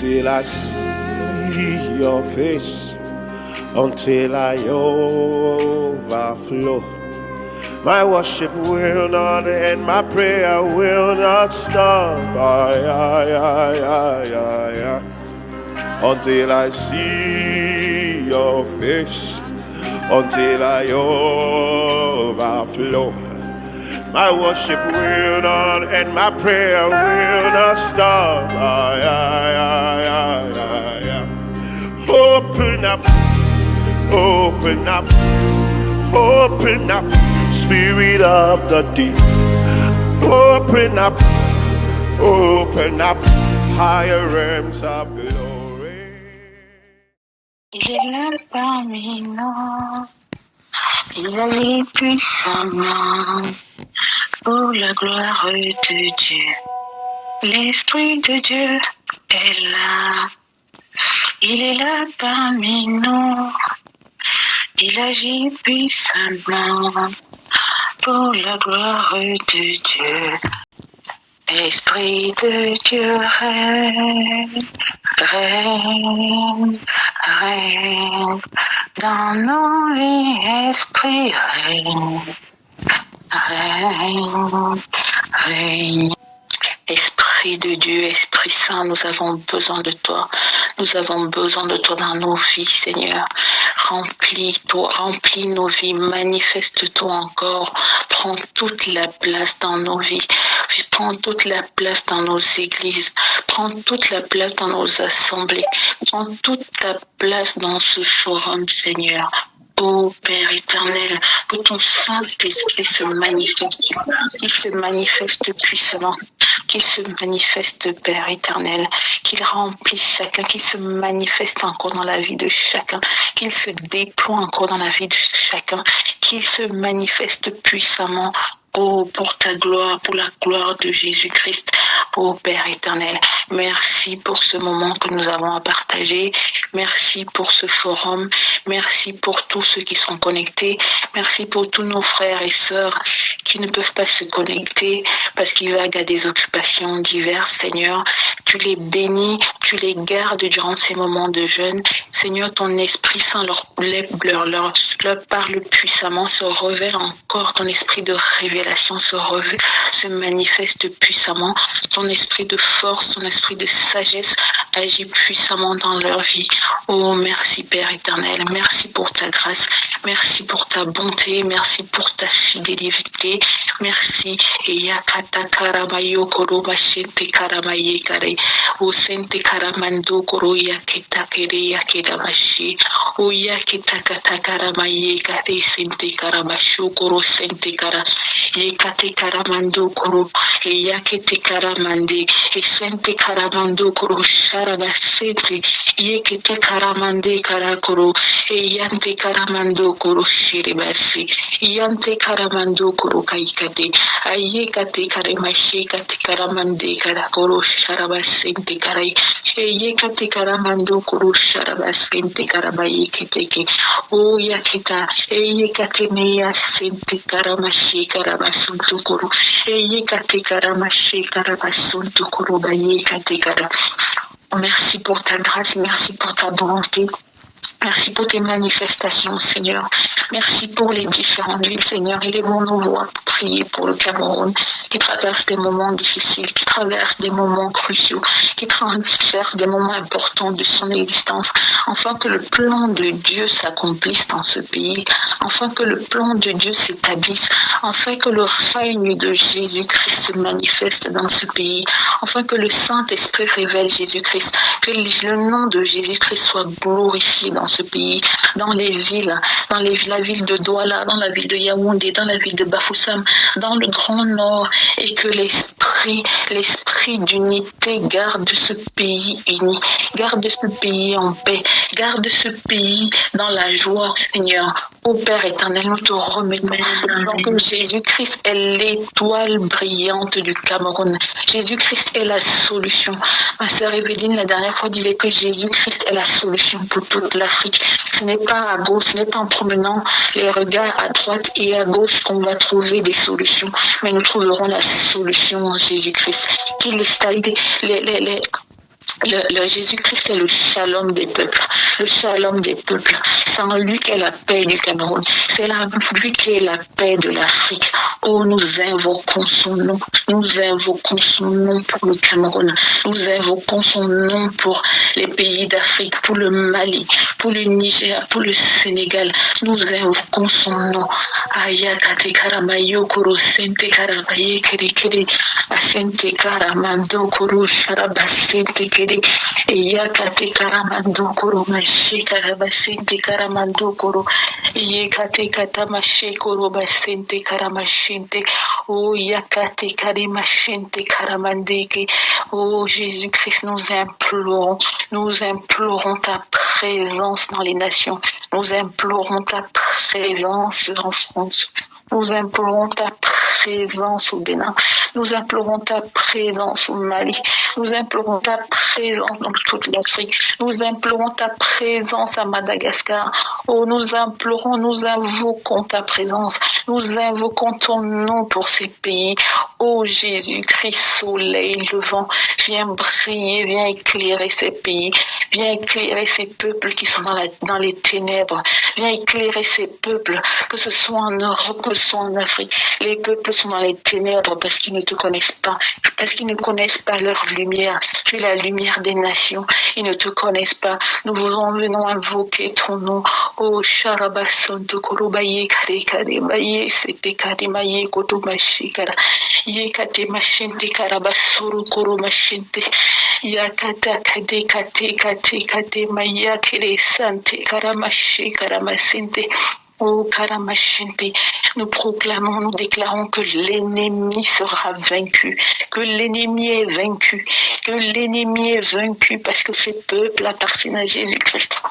until I see your face, until I overflow. My worship will not end, my prayer will not stop. Until I see your face, until I overflow. My worship will not end, my prayer will not stop. Open up, open up, open up, Spirit of the deep. Open up, higher realms of glory. Il est là parmi nous, il agit puissamment pour la gloire de Dieu. L'Esprit de Dieu est là, il est là parmi nous, il agit puissamment pour la gloire de Dieu. Esprit de Dieu règne, règne, règne dans nos vies, esprit règne, règne, règne. Esprit de Dieu, Esprit Saint, nous avons besoin de toi. Nous avons besoin de toi dans nos vies, Seigneur. Remplis-toi, remplis nos vies, manifeste-toi encore. Prends toute la place dans nos vies. Prends toute la place dans nos églises. Prends toute la place dans nos assemblées. Prends toute ta place dans ce forum, Seigneur. Ô Père éternel, que ton Saint-Esprit se manifeste, qu'il se manifeste puissamment, qu'il se manifeste, Père éternel, qu'il remplisse chacun, qu'il se manifeste encore dans la vie de chacun, qu'il se déploie encore dans la vie de chacun, qu'il se manifeste puissamment. Oh, pour ta gloire, pour la gloire de Jésus-Christ, ô Père éternel, merci pour ce moment que nous avons à partager, merci pour ce forum, merci pour tous ceux qui sont connectés, merci pour tous nos frères et sœurs qui ne peuvent pas se connecter parce qu'ils vaguent à des occupations diverses, Seigneur. Tu les bénis, tu les gardes durant ces moments de jeûne. Seigneur, ton Esprit Saint leur parle puissamment, se révèle encore, ton esprit de révélation se manifeste puissamment, ton esprit de force, ton esprit de sagesse agit puissamment dans leur vie. Oh, merci Père éternel, merci pour ta grâce, merci pour ta bonté, merci pour ta fidélité, merci. Yakata karamayo koro bashente karamaye kare, o sente karamando koro yaketa kere yakeda bashi, o yaketa kata karamaye kare sente karamashu koro sente kara, yekate karamando koro, yakete karamande, e sente karamando koro sharabasete, yekete karamande karakoro, e yante karamando koro shiribasi, yante karamando koro kaikate, ayekate karemashi kate karamande karakoro sharabasente karai, e yekate karamando koro sharabasente karabayekete, o yaketa, e yekate neya sente karamashi karabasuntu koro, e yekate karamashi karabasuntu koro bayekate kara. Merci pour ta grâce, merci pour ta bonté. Merci pour tes manifestations, Seigneur. Merci pour les différentes villes, Seigneur. Et les bons nous voient pour prier pour le Cameroun, qui traverse des moments difficiles, qui traverse des moments cruciaux, qui traverse des moments importants de son existence, afin que le plan de Dieu s'accomplisse dans ce pays, afin que le plan de Dieu s'établisse, afin que le règne de Jésus-Christ se manifeste dans ce pays, afin que le Saint-Esprit révèle Jésus-Christ, que le nom de Jésus-Christ soit glorifié dans ce pays, dans les villes, la ville de Douala, dans la ville de Yaoundé, dans la ville de Bafoussam, dans le Grand Nord, et que l'esprit d'unité garde ce pays uni, garde ce pays en paix, garde ce pays dans la joie, Seigneur. Ô Père éternel, nous te remettons que Jésus-Christ est l'étoile brillante du Cameroun. Jésus-Christ est la solution. Ma sœur Evelyne, la dernière fois, disait que Jésus-Christ est la solution pour toute l'Afrique. Ce n'est pas à gauche, ce n'est pas en promenant les regards à droite et à gauche qu'on va trouver des solutions, mais nous trouverons la solution en Jésus-Christ. Qu'il Le Jésus-Christ est le shalom des peuples. Le shalom des peuples. C'est en lui qu'est la paix du Cameroun. C'est lui qui est la paix de l'Afrique. Oh, nous invoquons son nom. Nous invoquons son nom pour le Cameroun. Nous invoquons son nom pour les pays d'Afrique, pour le Mali, pour le Niger, pour le Sénégal. Nous invoquons son nom. Ayakate karamayo koro sente karabaye kere kere. Asente karamando koro sharabasente kere. Yakate karamando koro mashe karabasente karamando koro. Yekate katamashe koro basente karamashente. Oh yakate karimashente karamandeke. Oh Jésus-Christ, nous implorons ta présence dans les nations. Nous implorons ta présence en France. Nous implorons ta présence au Bénin. Nous implorons ta présence au Mali. Nous implorons ta présence dans toute l'Afrique. Nous implorons ta présence à Madagascar. Oh, nous implorons, nous invoquons ta présence. Nous invoquons ton nom pour ces pays. Oh Jésus-Christ, soleil levant, viens briller, viens éclairer ces pays. Viens éclairer ces peuples qui sont dans les ténèbres. Viens éclairer ces peuples, que ce soit en Europe, que ce soit en Afrique. Les peuples sont dans les ténèbres parce qu'ils ne te connaissent pas, parce qu'ils ne connaissent pas leur lumière. Tu es la lumière des nations. Ils ne te connaissent pas. Nous venons invoquer ton nom. Oh, Sharabasonto Korobaye Kare Kare Baye Sete Kare Maye Koto Mashikara. Yekate Mashente Karabasuru Koro Mashente. Yakata Kade Kate Kate Kate Maya Kere Sante Karamashi Karamasente. Oh Karamashente, nous proclamons, nous déclarons que l'ennemi sera vaincu, que l'ennemi est vaincu, que l'ennemi est vaincu parce que ces peuples appartiennent à Jésus-Christ.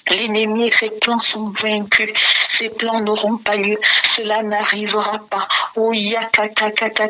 L'ennemi et ses plans sont vaincus. Ces plans n'auront pas lieu. Cela n'arrivera pas. Oh Yakatakata,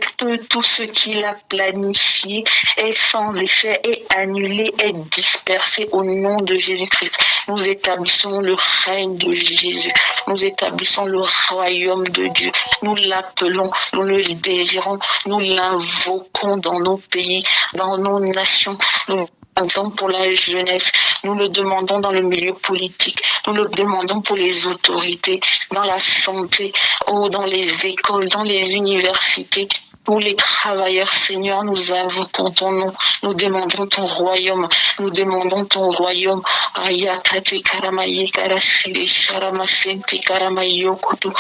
tout ce qu'il a planifié est sans effet, est annulé, est dispersé au nom de Jésus-Christ. Nous établissons le règne de Jésus. Nous établissons le royaume de Dieu. Nous l'appelons, nous le désirons, nous l'invoquons dans nos pays, dans nos nations. Nous demandons pour la jeunesse, nous le demandons dans le milieu politique, nous le demandons pour les autorités, dans la santé, dans les écoles, dans les universités. Pour les travailleurs, Seigneur, nous invoquons ton nom, nous demandons ton royaume, nous demandons ton royaume. Ayakate karamaye karasile sharamasente karamayo kutu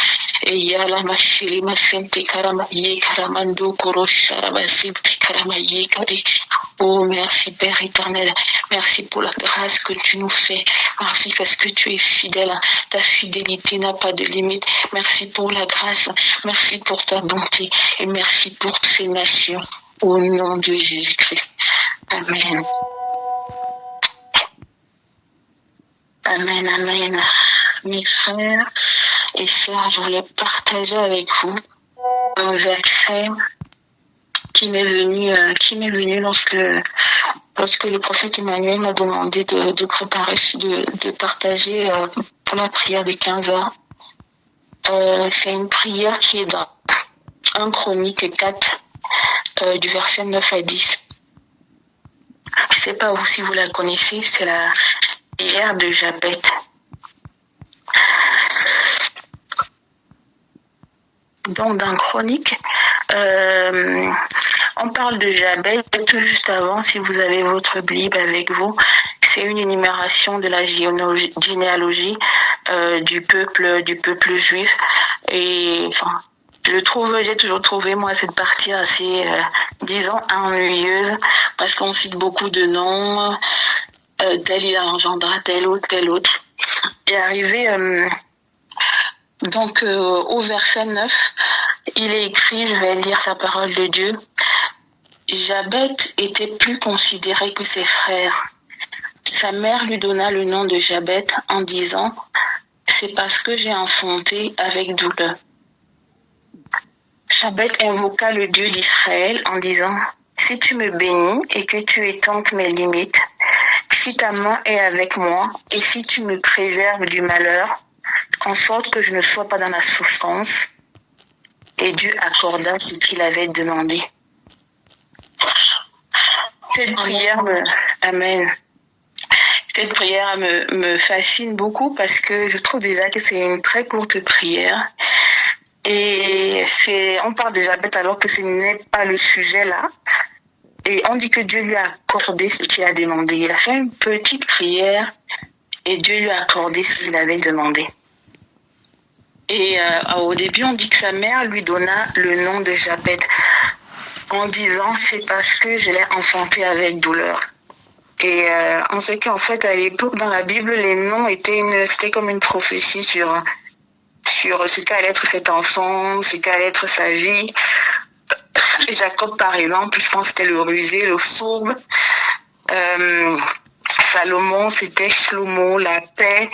eyala mashili masente karamaye karamando koro sharabasente karamaye kare. Oh, merci Père éternel, merci pour la grâce que tu nous fais, merci parce que tu es fidèle, ta fidélité n'a pas de limite, merci pour la grâce, merci pour ta bonté et merci pour ces nations, au nom de Jésus-Christ. Amen. Amen, amen. Mes frères et sœurs, je voulais partager avec vous un verset qui m'est venu lorsque le prophète Emmanuel m'a demandé de préparer, de partager pour la prière de 15 heures. C'est une prière qui est dans 1 Chronique 4, du verset 9 à 10. Je ne sais pas vous si vous la connaissez, c'est la prière de Jabez. Donc dans Chronique, on parle de Jabez. Tout juste avant, si vous avez votre Bible avec vous, c'est une énumération de la généalogie du peuple juif. Et enfin, j'ai toujours trouvé moi cette partie assez, disons, ennuyeuse, parce qu'on cite beaucoup de noms, tel il engendra tel autre. Et arrivé donc au verset 9, il est écrit, je vais lire la parole de Dieu. Jabez était plus considéré que ses frères. Sa mère lui donna le nom de Jabez en disant « C'est parce que j'ai enfanté avec douleur ». Jabez invoqua le Dieu d'Israël en disant « Si tu me bénis et que tu étends mes limites, si ta main est avec moi et si tu me préserves du malheur, en sorte que je ne sois pas dans la souffrance. » Et Dieu accorda ce qu'il avait demandé. Cette prière Amen. Cette prière me fascine beaucoup parce que je trouve déjà que c'est une très courte prière. Et on parle de Jabet alors que ce n'est pas le sujet là. Et on dit que Dieu lui a accordé ce qu'il a demandé. Il a fait une petite prière et Dieu lui a accordé ce qu'il avait demandé. Et au début, on dit que sa mère lui donna le nom de Jabet en disant c'est parce que je l'ai enfanté avec douleur. Et on sait qu'en fait, à l'époque, dans la Bible, les noms c'était comme une prophétie sur ce qu'allait être cet enfant, ce qu'allait être sa vie. Jacob, par exemple, je pense que c'était le rusé, le fourbe. Salomon, c'était Shlomo, la paix.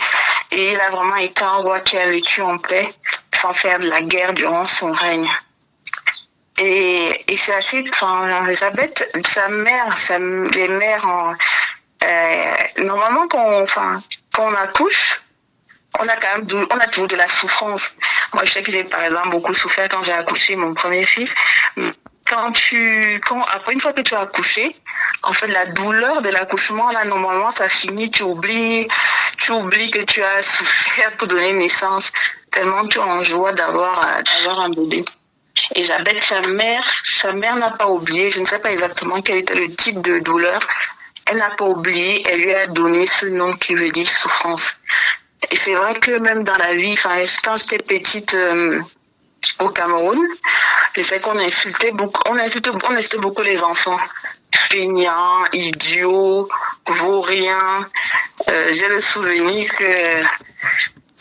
Et il a vraiment été un roi qui a vécu en paix, sans faire de la guerre durant son règne. Et c'est assez, Jabet, sa mère, les mères, normalement, quand on accouche, on a toujours de la souffrance. Moi, je sais que j'ai, par exemple, beaucoup souffert quand j'ai accouché mon premier fils. Après, une fois que tu as accouché, en fait, la douleur de l'accouchement, là, normalement, ça finit, tu oublies que tu as souffert pour donner naissance, tellement tu es en joie d'avoir un bébé. Et Jabet, sa mère n'a pas oublié, je ne sais pas exactement quel était le type de douleur, elle n'a pas oublié, elle lui a donné ce nom qui veut dire souffrance. Et c'est vrai que même dans la vie, quand j'étais petite au Cameroun, je sais qu'on insultait beaucoup les enfants. Feignants, idiots, vauriens. J'ai le souvenir que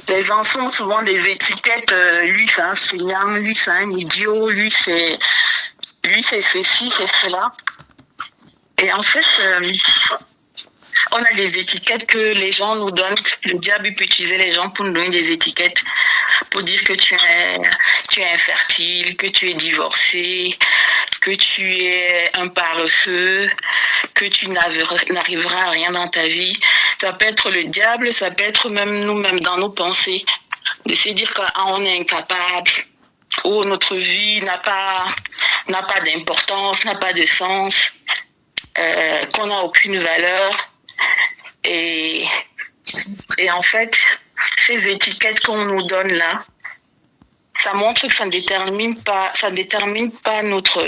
les enfants ont souvent des étiquettes. Lui, c'est un feignant, lui, c'est un idiot, lui, c'est ceci, c'est cela. Et en fait, on a des étiquettes que les gens nous donnent. Le diable peut utiliser les gens pour nous donner des étiquettes, pour dire que tu es infertile, que tu es divorcé, que tu es un paresseux, que tu n'arriveras à rien dans ta vie. Ça peut être le diable, ça peut être même nous-mêmes dans nos pensées, de se dire qu'on est incapable, ou notre vie n'a pas d'importance, n'a pas de sens, qu'on n'a aucune valeur. Et en fait, ces étiquettes qu'on nous donne là, ça montre que ça ne détermine pas notre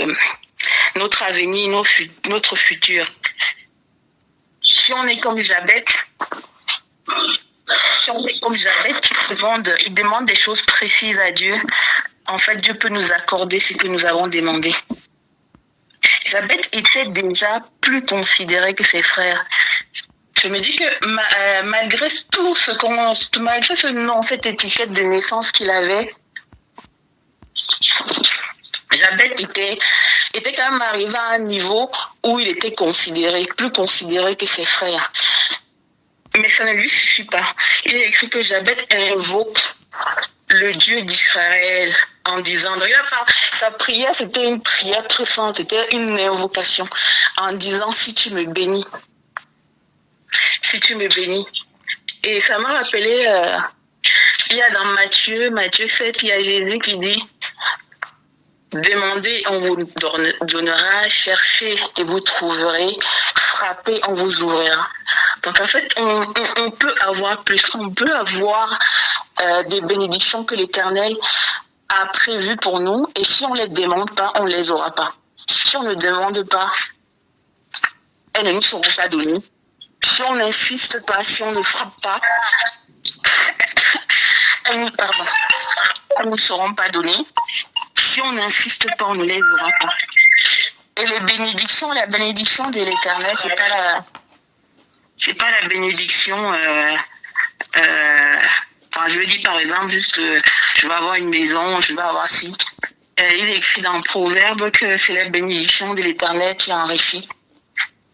avenir, notre futur. Si on est comme Jabet, il demande des choses précises à Dieu. En fait, Dieu peut nous accorder ce que nous avons demandé. Jabet était déjà plus considéré que ses frères. Je me dis que malgré ce nom, cette étiquette de naissance qu'il avait, Jabet était quand même arrivé à un niveau où il était plus considéré que ses frères. Mais ça ne lui suffit pas. Il est écrit que Jabet invoque le Dieu d'Israël en disant, sa prière, c'était une prière très simple, c'était une invocation en disant, si tu me bénis. Et ça m'a rappelé, il y a dans Matthieu 7, il y a Jésus qui dit, demandez, on vous donnera, cherchez et vous trouverez, frappez, on vous ouvrira. Donc en fait, on peut avoir plus, on peut avoir des bénédictions que l'Éternel a prévues pour nous, et si on ne les demande pas, on ne les aura pas. Si on ne demande pas, elles ne nous seront pas données. Si on n'insiste pas, si on ne frappe pas, elles ne nous seront pas données. Si on n'insiste pas, on ne les aura pas. Et la bénédiction de l'Éternel, c'est pas la bénédiction. Je veux dire par exemple juste, je vais avoir une maison, je vais avoir ci. Il est écrit dans le Proverbe que c'est la bénédiction de l'Éternel qui enrichit.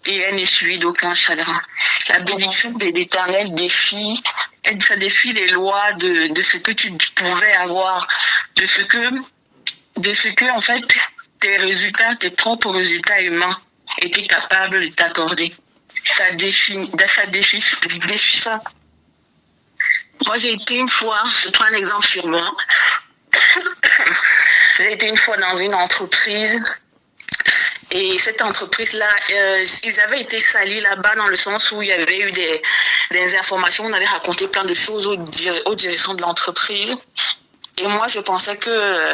Et elle n'est suivie d'aucun chagrin. La bénédiction de l'Éternel ça défie les lois de ce que tu pouvais avoir, de ce que en fait tes propres résultats humains étaient capables de t'accorder. Ça défie ça. Moi, j'ai été une fois, je prends un exemple sur moi. J'ai été une fois dans une entreprise Et cette entreprise-là, ils avaient été salis là-bas dans le sens où il y avait eu des informations, on avait raconté plein de choses aux dirigeants de l'entreprise. Et moi, je pensais que,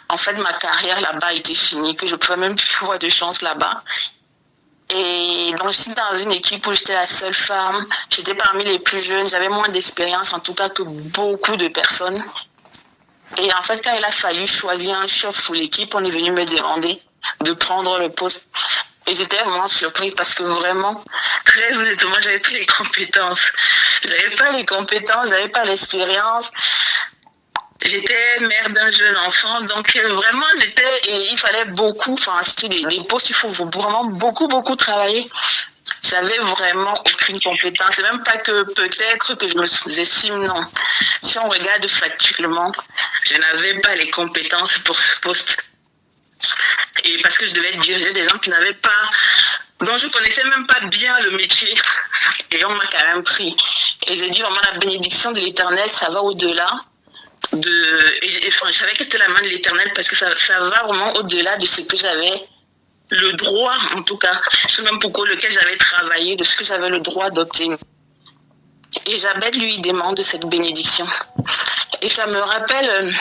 en fait, ma carrière là-bas était finie, que je pouvais même plus avoir de chance là-bas. Et donc, je suis dans une équipe où j'étais la seule femme. J'étais parmi les plus jeunes. J'avais moins d'expérience, en tout cas, que beaucoup de personnes. Et en fait, quand il a fallu choisir un chef pour l'équipe, on est venu me demander de prendre le poste. Et j'étais vraiment surprise parce que vraiment, très honnêtement, j'avais pas les compétences. J'avais pas l'expérience. J'étais mère d'un jeune enfant, donc vraiment il fallait beaucoup, enfin c'était des postes, il faut vraiment beaucoup travailler. J'avais vraiment aucune compétence, c'est même pas que peut-être que je me sous-estime, non. Si on regarde factuellement, je n'avais pas les compétences pour ce poste. Et parce que je devais diriger des gens qui n'avaient pas, dont je connaissais même pas bien le métier. Et on m'a quand même pris. Et je dis vraiment la bénédiction de l'Éternel, ça va au-delà. Je savais que c'était la main de l'Éternel parce que ça va vraiment au-delà de ce que j'avais le droit, en tout cas, ce même pour lequel j'avais travaillé, de ce que j'avais le droit d'obtenir. Et Jabed lui demande cette bénédiction. Et ça me rappelle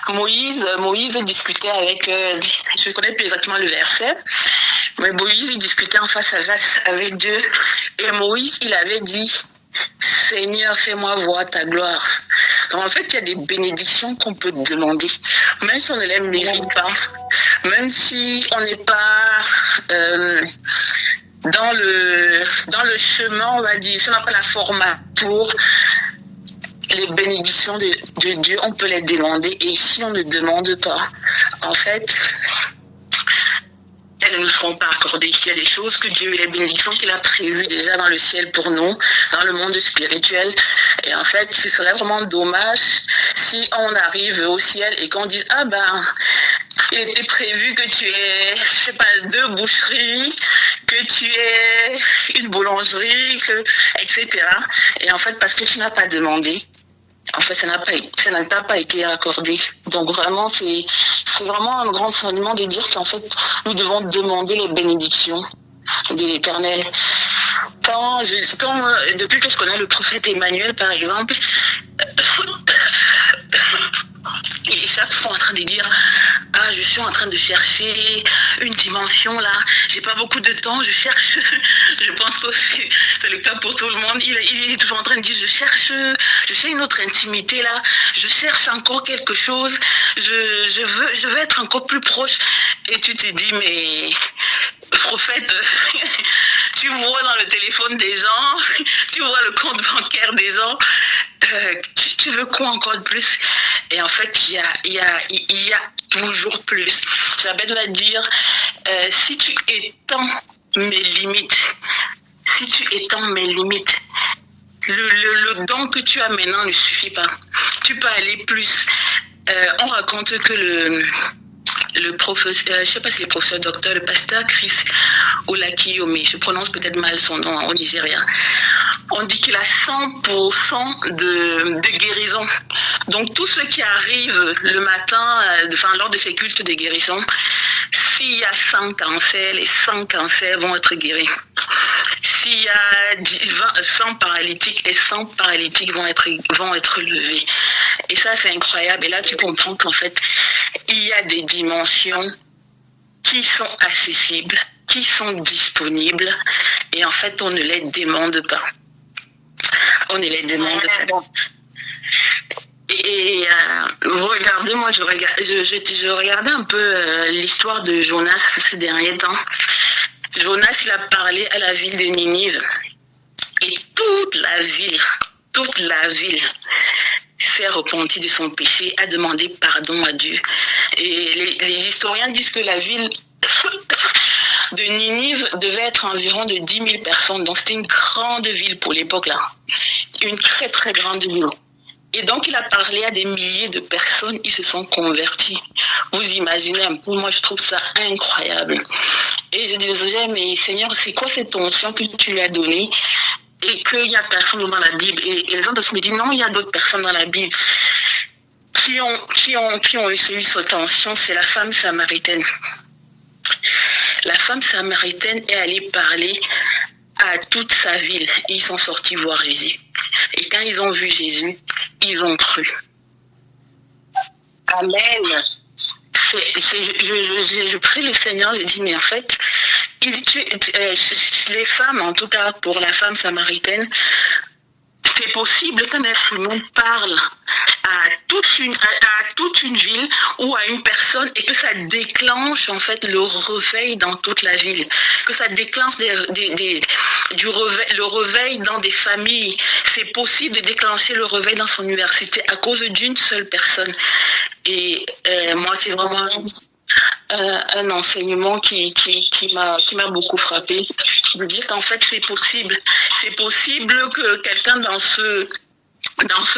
Moïse discutait avec, je ne connais plus exactement le verset, mais Moïse il discutait en face à face avec Dieu. Et Moïse, il avait dit, Seigneur, fais-moi voir ta gloire. Donc en fait, il y a des bénédictions qu'on peut demander, même si on ne les mérite pas, même si on n'est pas dans le chemin, on va dire, si on n'a pas la forme pour les bénédictions de Dieu, on peut les demander. Et si on ne demande pas, en fait, elles ne nous seront pas accordées. Il y a des choses que Dieu et les bénédictions qu'il a prévues déjà dans le ciel pour nous, dans le monde spirituel. Et en fait, ce serait vraiment dommage si on arrive au ciel et qu'on dise, ah ben, il était prévu que tu aies, je sais pas, 2 boucheries, que tu aies une boulangerie, etc. Et en fait, parce que tu n'as pas demandé, en fait, ça n'a pas été accordé. Donc vraiment, c'est vraiment un grand fondement de dire qu'en fait, nous devons demander les bénédictions de l'Éternel. Depuis que je connais le prophète Emmanuel, par exemple, il est chaque fois en train de dire, ah, je suis en train de chercher une dimension là, j'ai pas beaucoup de temps, je cherche, je pense que c'est le cas pour tout le monde, il est toujours en train de dire, je cherche une autre intimité là, je cherche encore quelque chose, je veux être encore plus proche. Et tu te dis, mais prophète, tu vois dans le téléphone des gens, tu vois le compte bancaire des gens, tu veux quoi encore de plus? Et en fait, il y a toujours plus. J'avais de la dire, si tu étends mes limites, le don que tu as maintenant ne suffit pas. Tu peux aller plus. On raconte que le professeur, je ne sais pas si c'est le professeur docteur, le pasteur Chris Olakiyome, je prononce peut-être mal son nom au Nigeria, on dit qu'il a 100% de guérison. Donc tout ce qui arrive le matin, lors de ces cultes de guérison, s'il y a 100 cancers, les 100 cancers vont être guéris. S'il y a 100 paralytiques, les 100 paralytiques vont être levés. Et ça, c'est incroyable. Et là, tu comprends qu'en fait, il y a des dimensions qui sont accessibles, qui sont disponibles. Et en fait, on ne les demande pas. On ne les demande pas. Et regardez, moi, je regardais un peu l'histoire de Jonas ces derniers temps. Jonas, il a parlé à la ville de Ninive. Et toute la ville s'est repentie de son péché, a demandé pardon à Dieu. Et les historiens disent que la ville de Ninive devait être environ de 10 000 personnes. Donc c'était une grande ville pour l'époque là. Une très très grande ville. Et donc, il a parlé à des milliers de personnes, ils se sont convertis. Vous imaginez un peu, moi je trouve ça incroyable. Et je disais, mais Seigneur, c'est quoi cette onction que tu lui as donnée et qu'il n'y a personne dans la Bible? Et les gens me disent, non, il y a d'autres personnes dans la Bible qui ont reçu cette onction, c'est la femme samaritaine. La femme samaritaine est allée parler à toute sa ville. Ils sont sortis voir Jésus. Et quand ils ont vu Jésus, ils ont cru. Amen. Je prie le Seigneur, je dis, mais en fait, les femmes, en tout cas pour la femme samaritaine, c'est possible qu'un être humain parle à toute une ville ou à une personne et que ça déclenche en fait le réveil dans toute la ville, que ça déclenche le réveil dans des familles. C'est possible de déclencher le réveil dans son université à cause d'une seule personne. Et moi, c'est vraiment un enseignement qui m'a beaucoup frappé. De dire qu'en fait, c'est possible. C'est possible que quelqu'un dans ce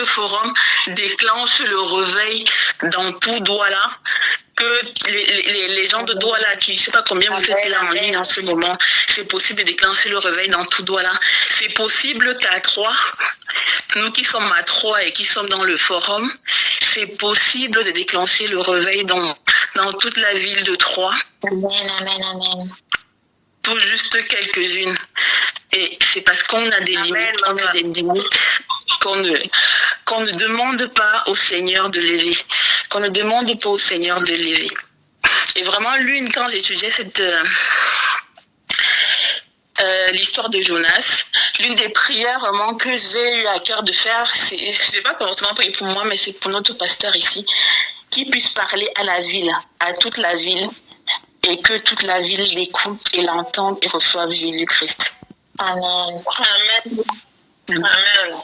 forum déclenche le réveil dans tout Douala, que les gens de Douala, qui, je ne sais pas combien vous êtes là en ligne en ce moment, c'est possible de déclencher le réveil dans tout Douala. C'est possible qu'à Troyes, nous qui sommes à Troyes et qui sommes dans le forum, c'est possible de déclencher le réveil dans toute la ville de Troyes. Amen, amen, amen. Tout juste quelques-unes. Et c'est parce qu'on a des limites, on a des limites qu'on ne demande pas au Seigneur de lever. Qu'on ne demande pas au Seigneur de lever. Et vraiment, quand j'étudiais l'histoire de Jonas, l'une des prières vraiment que j'ai eu à cœur de faire, je ne vais pas forcément prier pour moi, mais c'est pour notre pasteur ici, qu'il puisse parler à la ville, à toute la ville, et que toute la ville l'écoute et l'entende et reçoive Jésus-Christ. Amen. Amen. Amen.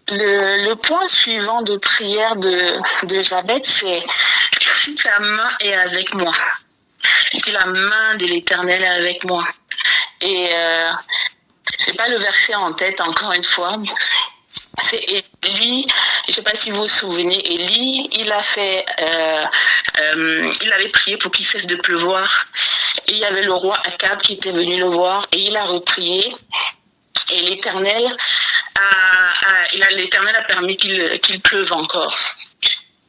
Le point suivant de prière de Jabez, c'est si ta main est avec moi, si la main de l'Éternel est avec moi. Et je n'ai pas le verset en tête encore une fois. C'est Élie, je ne sais pas si vous vous souvenez, Élie, il avait prié pour qu'il cesse de pleuvoir. Et il y avait le roi Akab qui était venu le voir et il a reprié. Et l'Éternel a permis qu'il pleuve encore.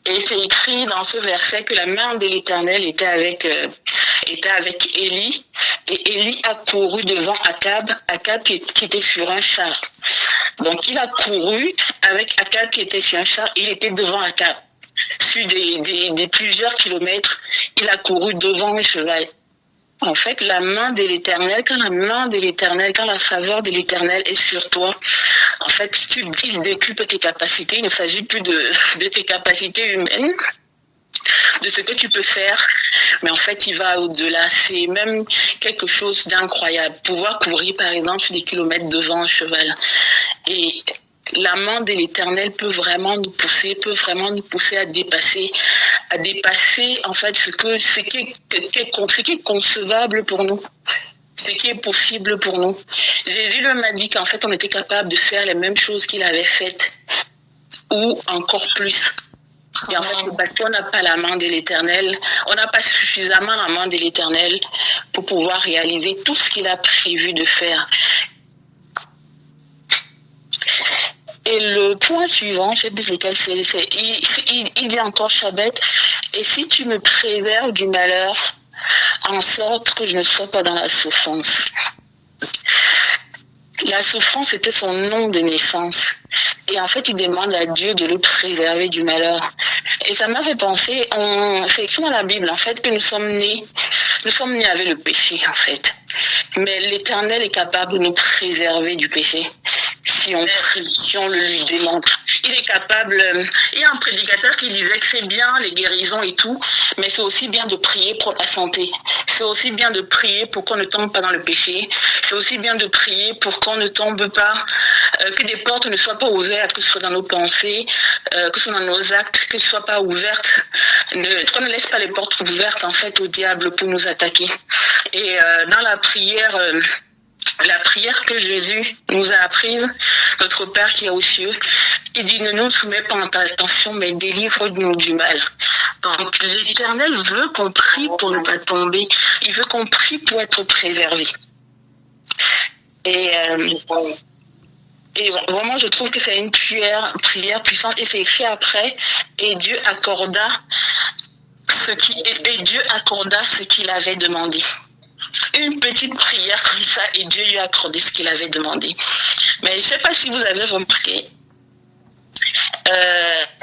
Et c'est écrit dans ce verset que la main de l'Éternel était avec Élie. Et Élie a couru devant Akab qui était sur un char. Donc il a couru avec Akab qui était sur un char. Il était devant Akab. Sur des plusieurs kilomètres, il a couru devant le cheval. En fait, la main de l'Éternel, quand la faveur de l'Éternel est sur toi, en fait, il décuple tes capacités. Il ne s'agit plus de tes capacités humaines, de ce que tu peux faire, mais en fait, il va au-delà. C'est même quelque chose d'incroyable. Pouvoir courir, par exemple, des kilomètres devant un cheval. Et la main de l'Éternel peut vraiment nous pousser à dépasser en fait ce qui est concevable pour nous, ce qui est possible pour nous. Jésus lui m'a dit qu'en fait on était capable de faire les mêmes choses qu'il avait faites ou encore plus. Et en fait, c'est parce qu'on n'a pas la main de l'Éternel, on n'a pas suffisamment la main de l'Éternel pour pouvoir réaliser tout ce qu'il a prévu de faire. Et le point suivant, je sais plus lequel c'est, il dit encore Chabet, et si tu me préserves du malheur, en sorte que je ne sois pas dans la souffrance. La souffrance était son nom de naissance. Et en fait, il demande à Dieu de le préserver du malheur. Et ça m'a fait penser, c'est écrit dans la Bible, en fait, que nous sommes nés avec le péché, en fait. Mais l'Éternel est capable de nous préserver du péché. Si on prie, si on le lui demande. Il est capable. Il y a un prédicateur qui disait que c'est bien les guérisons et tout, mais c'est aussi bien de prier pour la santé. C'est aussi bien de prier pour qu'on ne tombe pas dans le péché. C'est aussi bien de prier pour qu'on ne tombe pas, que des portes ne soient pas ouvertes, que ce soit dans nos pensées, que ce soit dans nos actes, que ce soit pas ouvertes, qu'on ne laisse pas les portes ouvertes en fait au diable pour nous attaquer. Et dans la prière que Jésus nous a apprise, notre Père qui est aux cieux, il dit ne nous soumets pas en tentation, mais délivre-nous du mal. Donc l'Éternel veut qu'on prie pour ne pas tomber, il veut qu'on prie pour être préservé. Et vraiment, je trouve que c'est une prière puissante et c'est écrit après. Et Dieu accorda et Dieu accorda ce qu'il avait demandé. Une petite prière comme ça et Dieu lui a accordé ce qu'il avait demandé. Mais je ne sais pas si vous avez remarqué,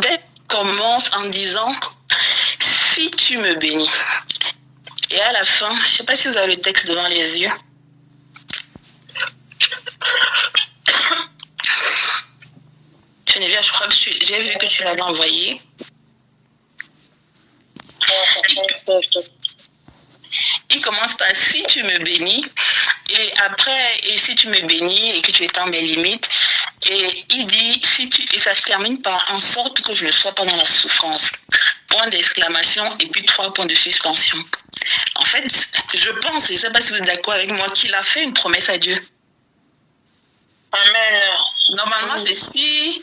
Beth commence en disant « Si tu me bénis ». Et à la fin, je ne sais pas si vous avez le texte devant les yeux. Geneviève, je crois que j'ai vu que tu l'avais envoyé. Il commence par si tu me bénis, et après, et si tu me bénis et que tu étends mes limites, et il dit, et ça se termine par en sorte que je ne sois pas dans la souffrance. Point d'exclamation et puis 3 points de suspension. En fait, je pense, je ne sais pas si vous êtes d'accord avec moi, qu'il a fait une promesse à Dieu. Amen. Normalement, c'est si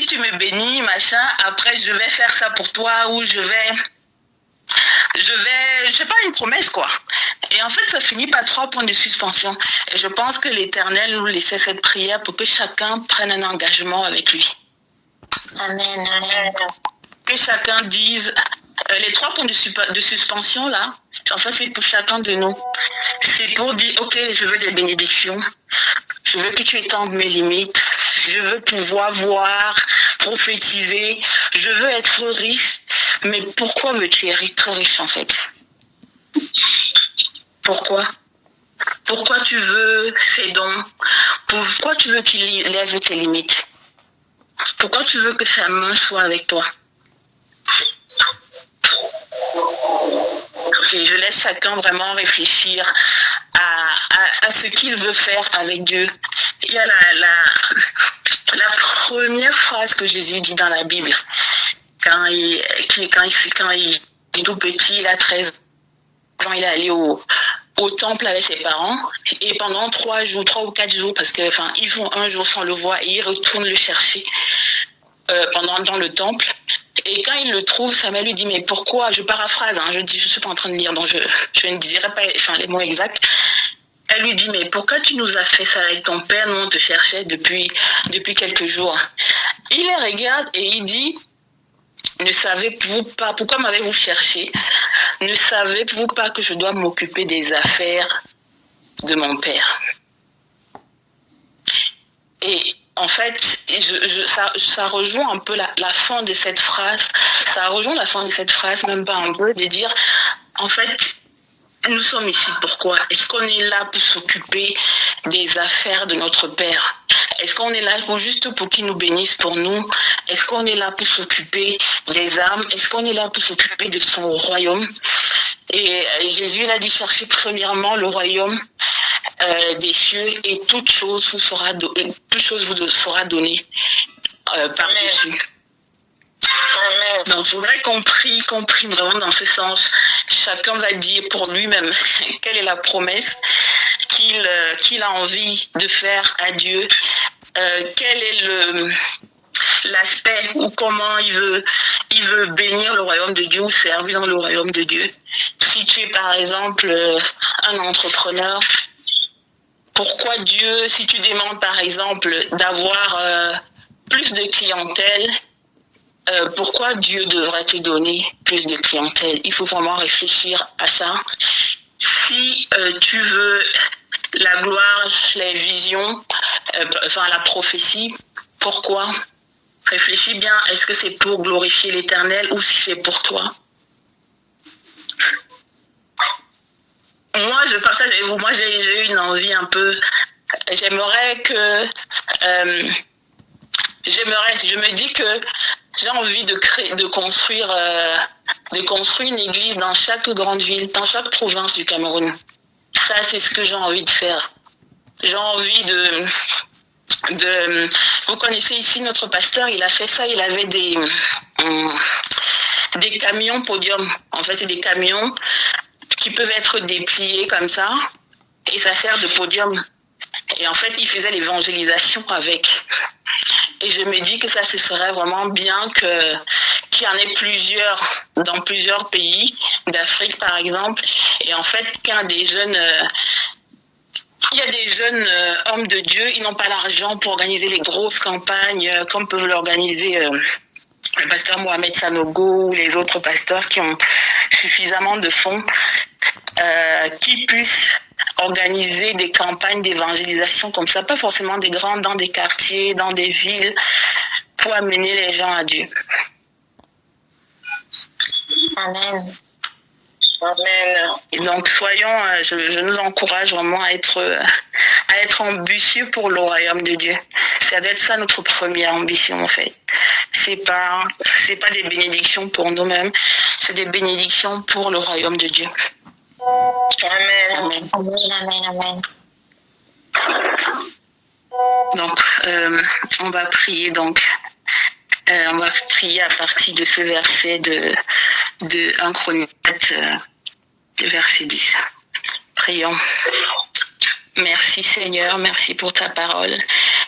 tu me bénis, machin, après je vais faire ça pour toi ou je sais pas, une promesse quoi. Et en fait, ça finit par 3 points de suspension. Et je pense que l'Éternel nous laissait cette prière pour que chacun prenne un engagement avec lui. Amen. Amen. Que chacun dise, les 3 points de suspension là, en fait, c'est pour chacun de nous. C'est pour dire, ok, je veux des bénédictions. Je veux que tu étendes mes limites. Je veux pouvoir voir, prophétiser. Je veux être riche. Mais pourquoi veux-tu être riche en fait? Pourquoi? Pourquoi tu veux ces dons? Pourquoi tu veux qu'il lève tes limites? Pourquoi tu veux que sa main soit avec toi? Et je laisse chacun vraiment réfléchir à ce qu'il veut faire avec Dieu. Il y a la première phrase que Jésus dit dans la Bible. Quand il est tout petit, il a 13 ans, il est allé au temple avec ses parents. Et pendant 3 ou 4 jours, parce que ils font un jour sans le voir et ils retournent le chercher dans le temple. Et quand il le trouve, sa mère lui dit, mais pourquoi? Je paraphrase, je suis pas en train de lire, donc je ne dirai pas les mots exacts. Elle lui dit, mais pourquoi tu nous as fait ça avec ton père? Nous, on te cherchait depuis quelques jours. Il les regarde et il dit, ne savez-vous pas, pourquoi m'avez-vous cherché? Ne savez-vous pas que je dois m'occuper des affaires de mon père? Et en fait, ça rejoint un peu la fin de cette phrase. Ça rejoint la fin de cette phrase, même pas un peu, de dire, en fait, nous sommes ici pourquoi? Est-ce qu'on est là pour s'occuper des affaires de notre Père? Est-ce qu'on est là juste pour qu'il nous bénisse pour nous? Est-ce qu'on est là pour s'occuper des âmes? Est-ce qu'on est là pour s'occuper de son royaume? Et Jésus il a dit, cherchez premièrement le royaume des cieux et toute chose vous sera donnée par-dessus. Donc, je voudrais qu'on prie vraiment dans ce sens. Chacun va dire pour lui-même quelle est la promesse qu'il a envie de faire à Dieu, quel est l'aspect ou comment il veut bénir le royaume de Dieu ou servir dans le royaume de Dieu. Si tu es par exemple un entrepreneur, pourquoi Dieu, si tu demandes par exemple d'avoir plus de clientèle, pourquoi Dieu devrait te donner plus de clientèle? Il faut vraiment réfléchir à ça. Si tu veux la gloire, les visions, la prophétie, pourquoi? Réfléchis bien, est-ce que c'est pour glorifier l'Éternel ou si c'est pour toi? Moi, je partage avec vous. Moi, j'ai eu une envie un peu. J'aimerais que. Je me dis que j'ai envie de construire une église dans chaque grande ville, dans chaque province du Cameroun. Ça, c'est ce que j'ai envie de faire. J'ai envie de vous connaissez ici notre pasteur, il a fait ça, il avait des camions podium. En fait, c'est des camions qui peuvent être dépliés comme ça et ça sert de podium. Et en fait, il faisait l'évangélisation avec. Et je me dis que ça, ce serait vraiment bien qu'il y en ait plusieurs dans plusieurs pays d'Afrique, par exemple. Et en fait, il y a des jeunes hommes de Dieu, ils n'ont pas l'argent pour organiser les grosses campagnes comme peuvent l'organiser le pasteur Mohamed Sanogo ou les autres pasteurs qui ont suffisamment de fonds, qui puissent organiser des campagnes d'évangélisation comme ça, pas forcément des grandes, dans des quartiers, dans des villes, pour amener les gens à Dieu. Amen. Amen. Et donc, soyons, je nous encourage vraiment à être ambitieux pour le royaume de Dieu. Ça doit être ça notre première ambition, en fait. C'est pas des bénédictions pour nous-mêmes, c'est des bénédictions pour le royaume de Dieu. Amen. Amen. Amen. Amen. Donc, on va prier on va prier à partir de ce verset de 1 Chronique 4, verset 10. Prions. Merci Seigneur, merci pour ta parole.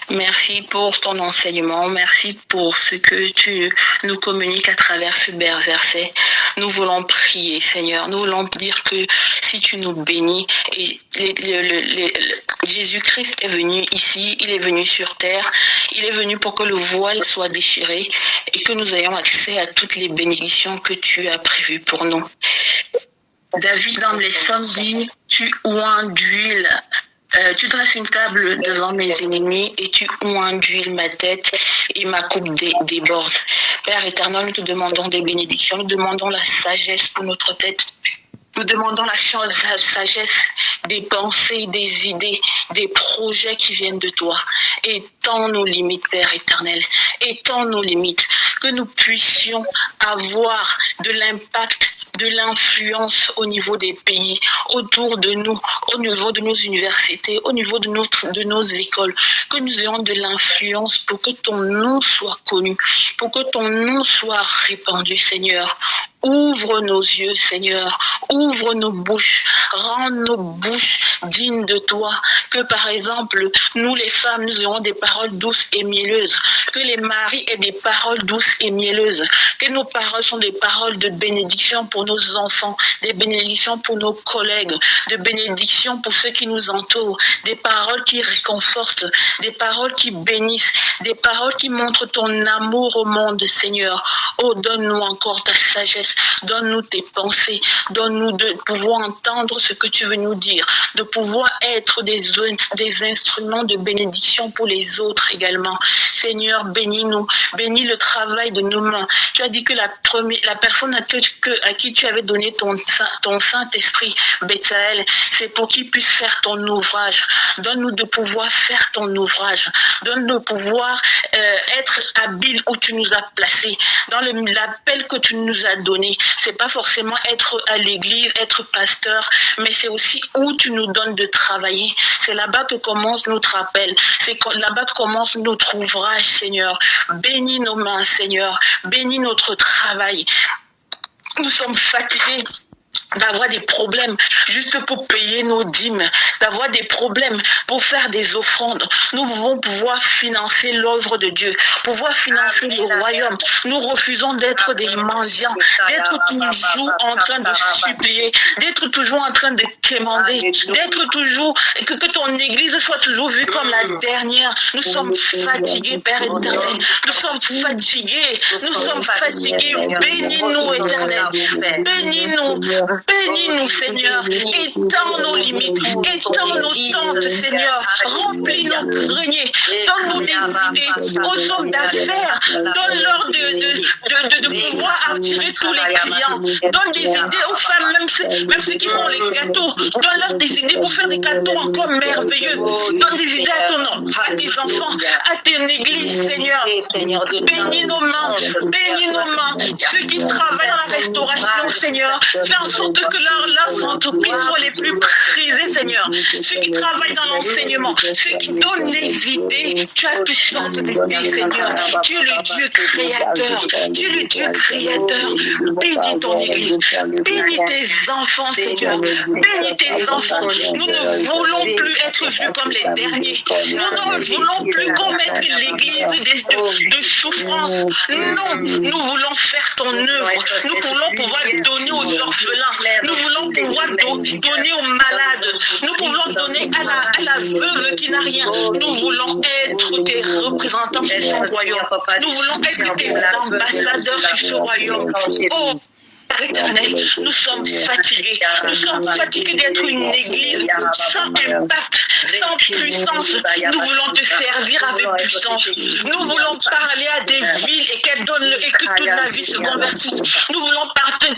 Merci pour ton enseignement. Merci pour ce que tu nous communiques à travers ce verset. Nous voulons prier, Seigneur. Nous voulons dire que si tu nous bénis, et Jésus-Christ est venu ici, il est venu sur terre, il est venu pour que le voile soit déchiré et que nous ayons accès à toutes les bénédictions que tu as prévues pour nous. David dans les Psaumes dit, tu oins d'huile. Tu dresses une table devant mes ennemis et tu oins d'huile ma tête et ma coupe déborde. Père éternel, nous te demandons des bénédictions, nous demandons la sagesse pour notre tête. Nous demandons la sagesse des pensées, des idées, des projets qui viennent de toi. Étends nos limites, Père éternel. Étends nos limites. Que nous puissions avoir de l'impact, de l'influence au niveau des pays, autour de nous, au niveau de nos universités, au niveau de nos écoles. Que nous ayons de l'influence pour que ton nom soit connu, pour que ton nom soit répandu, Seigneur. Ouvre nos yeux, Seigneur. Ouvre nos bouches. Rends nos bouches dignes de toi. Que par exemple, nous les femmes, nous ayons des paroles douces et mielleuses. Que les maris aient des paroles douces et mielleuses. Que nos paroles sont des paroles de bénédiction pour nos enfants, des bénédictions pour nos collègues, des bénédictions pour ceux qui nous entourent, des paroles qui réconfortent, des paroles qui bénissent, des paroles qui montrent ton amour au monde, Seigneur. Oh, donne-nous encore ta sagesse. Donne-nous tes pensées, donne-nous de pouvoir entendre ce que tu veux nous dire, de pouvoir être des instruments de bénédiction pour les autres également. Seigneur, bénis-nous, bénis le travail de nos mains. Tu as dit que la personne à qui tu avais donné ton Saint-Esprit, Betsaël, c'est pour qu'il puisse faire ton ouvrage. Donne-nous de pouvoir faire ton ouvrage. Donne-nous de pouvoir être habile où tu nous as placés, dans l'appel que tu nous as donné. C'est pas forcément être à l'église, être pasteur, mais c'est aussi où tu nous donnes de travailler. C'est là-bas que commence notre appel. C'est là-bas que commence notre ouvrage, Seigneur. Bénis nos mains, Seigneur. Bénis notre travail. Nous sommes fatigués d'avoir des problèmes juste pour payer nos dîmes, d'avoir des problèmes pour faire des offrandes. Nous devons pouvoir financer l'œuvre de Dieu, pouvoir financer le royaume. Nous refusons d'être des mendiants, d'être toujours en train de supplier, d'être toujours en train de quémander, d'être toujours, que ton église soit toujours vue comme la dernière. Nous sommes fatigués, Père éternel. Nous sommes fatigués. Bénis-nous, éternel. Bénis-nous. Bénis-nous, Seigneur. Étends nos limites. Étends nos tentes, Seigneur. Remplis nos greniers. Donne-nous des idées aux hommes d'affaires. Donne-leur de pouvoir attirer tous les clients. Donne des idées aux femmes, même ceux qui font les gâteaux. Donne-leur des idées pour faire des gâteaux encore merveilleux. Donne des idées à tes enfants, à ton église, Seigneur. Bénis nos mains. Bénis nos mains. Ceux qui travaillent dans la restauration, Seigneur. Fais en sorte que leurs entreprises soient les plus prisées, Seigneur. Ceux qui travaillent dans l'enseignement, ceux qui donnent les idées, tu as toutes sortes d'idées, Seigneur. Tu es le Dieu créateur. Tu es le Dieu créateur. Bénis ton église. Bénis tes enfants, Seigneur. Bénis tes enfants. Nous ne voulons plus être vus comme les derniers. Nous ne voulons plus commettre l'église de souffrance. Non, nous voulons faire ton œuvre. Nous voulons pouvoir donner aux orphelins. Nous voulons pouvoir donner aux malades. Nous voulons donner à la veuve qui n'a rien. Nous voulons être tes représentants sur ce royaume. Nous voulons être tes ambassadeurs sur ce royaume. Oh, Père éternel, nous sommes fatigués. Nous sommes fatigués d'être une église sans impact, sans puissance. Nous voulons te servir avec puissance. Nous voulons parler à des villes et que toute la vie se convertisse. Nous voulons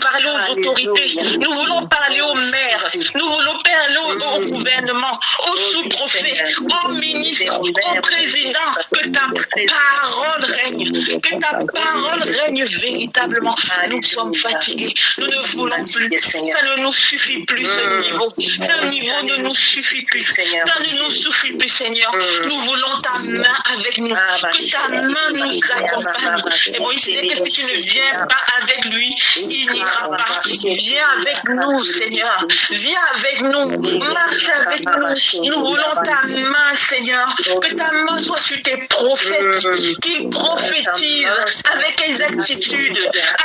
parler aux autorités. Nous voulons parler aux maires. Nous voulons parler au gouvernement, aux sous-préfets, aux ministres, aux présidents. Que ta parole règne. Que ta parole règne véritablement. Nous sommes fatigués. Nous ne voulons plus. Ça ne nous suffit plus, ce niveau. Ce niveau ne nous suffit plus. Ça ne nous suffit plus, Seigneur. Nous voulons ta main avec nous. Que ta main nous accompagne. Et Moïse disait que si tu ne viens pas avec lui, il n'ira pas. Viens avec nous, Seigneur. Viens avec nous. Marche avec nous. Nous voulons ta main, Seigneur. Que ta main soit sur tes prophètes. Qu'ils prophétisent avec exactitude,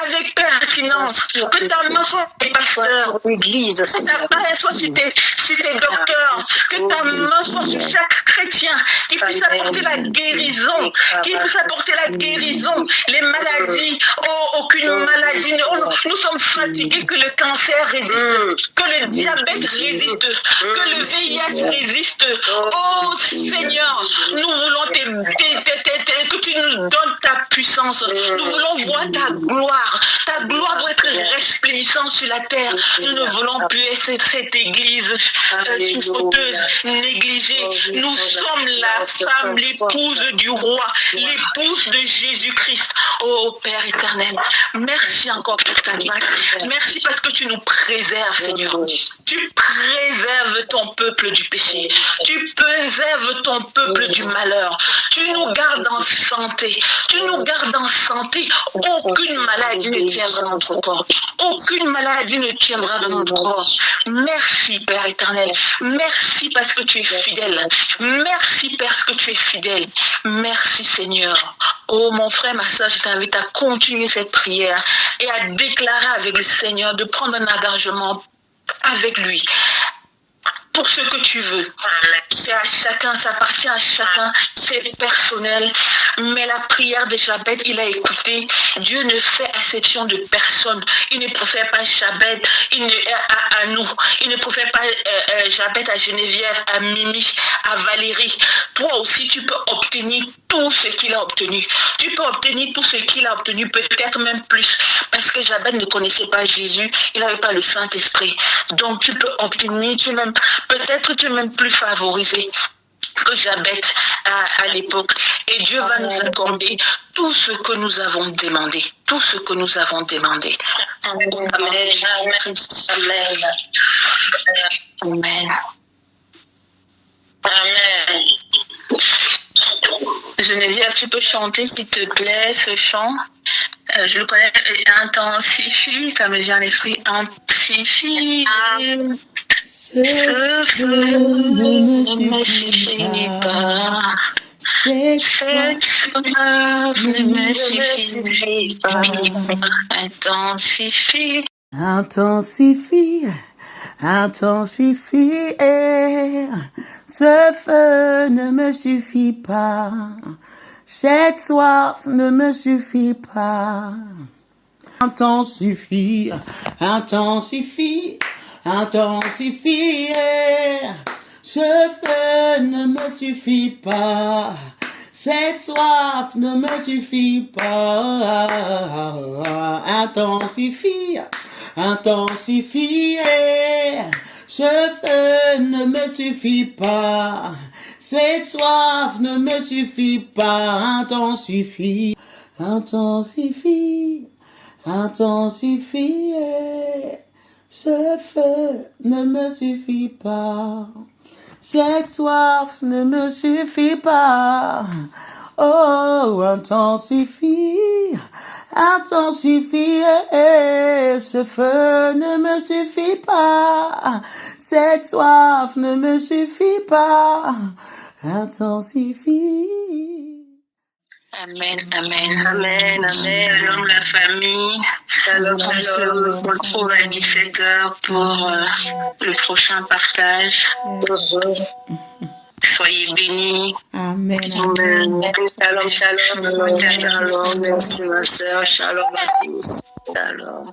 avec pertinence. Que ta main soit sur tes pasteurs. Que ta main soit sur tes docteurs. Que ta main soit sur chaque chrétien qui puisse apporter la guérison. Qui puisse apporter la guérison. Les maladies. Oh, aucune maladie. Nous sommes fatigués que le cancer résiste. Que le diabète résiste. Que le VIH résiste. Oh Seigneur, nous voulons que tu nous donnes ta puissance. Nous voulons voir ta gloire. Ta gloire doit être resplendissante sur la terre. Nous ne voulons plus être cette église souffreuse, négligée. Nous sommes la femme, l'épouse du roi, l'épouse de Jésus-Christ. Oh Père éternel, merci encore pour ta grâce. Merci parce que tu nous préserves, Seigneur. Tu préserves ton peuple du péché. Tu préserves ton peuple du malheur. Tu nous gardes en santé. Tu nous gardes en santé. Aucune maladie ne tiendra dans notre corps. Aucune maladie ne tiendra dans notre corps. Merci, Père éternel. Merci parce que tu es fidèle. Merci parce que tu es fidèle. Merci, Seigneur. Oh, mon frère, ma soeur, je t'invite à continuer cette prière et à déclarer avec le Seigneur de prendre un engagement avec lui. Pour ce que tu veux. C'est à chacun, ça appartient à chacun, c'est personnel. Mais la prière de Jabez, il a écouté. Dieu ne fait exception de personne. Il ne préfère pas Jabez à nous. Il ne préfère pas Jabez à Geneviève, à Mimi, à Valérie. Toi aussi, tu peux obtenir tout ce qu'il a obtenu. Tu peux obtenir tout ce qu'il a obtenu, peut-être même plus. Parce que Jabez ne connaissait pas Jésus, il n'avait pas le Saint-Esprit. Donc tu peux obtenir, peut-être tu es même plus favorisé que Jabez à l'époque. Et Dieu va nous accorder tout ce que nous avons demandé. Tout ce que nous avons demandé. Amen. Amen. Amen. Amen. Geneviève, tu peux chanter s'il te plaît ce chant. Je le connais, intensifie, ça me vient à l'esprit, intensifie. Ce feu ne me suffit pas. Cette soif ne me suffit pas. Intensifie. Intensifie, intensifie. Ce feu ne me suffit pas. Cette soif ne me suffit pas. Intensifie, intensifie, intensifie. Ce feu ne me suffit pas. Cette soif ne me suffit pas. Intensifie, intensifie. Ce feu ne me suffit pas. Cette soif ne me suffit pas. Intensifie, intensifie, intensifie. Ce feu ne me suffit pas. Cette soif ne me suffit pas. Oh, intensifie, intensifie. Ce feu ne me suffit pas. Cette soif ne me suffit pas. intensifie. Amen, amen. Amen, amen. Shalom la famille. Shalom, On shalom. se retrouve à 17h pour le prochain partage. Soyez bénis. Amen. Amen. Shalom, shalom. Shalom. Merci ma soeur. Shalom à tous. Shalom.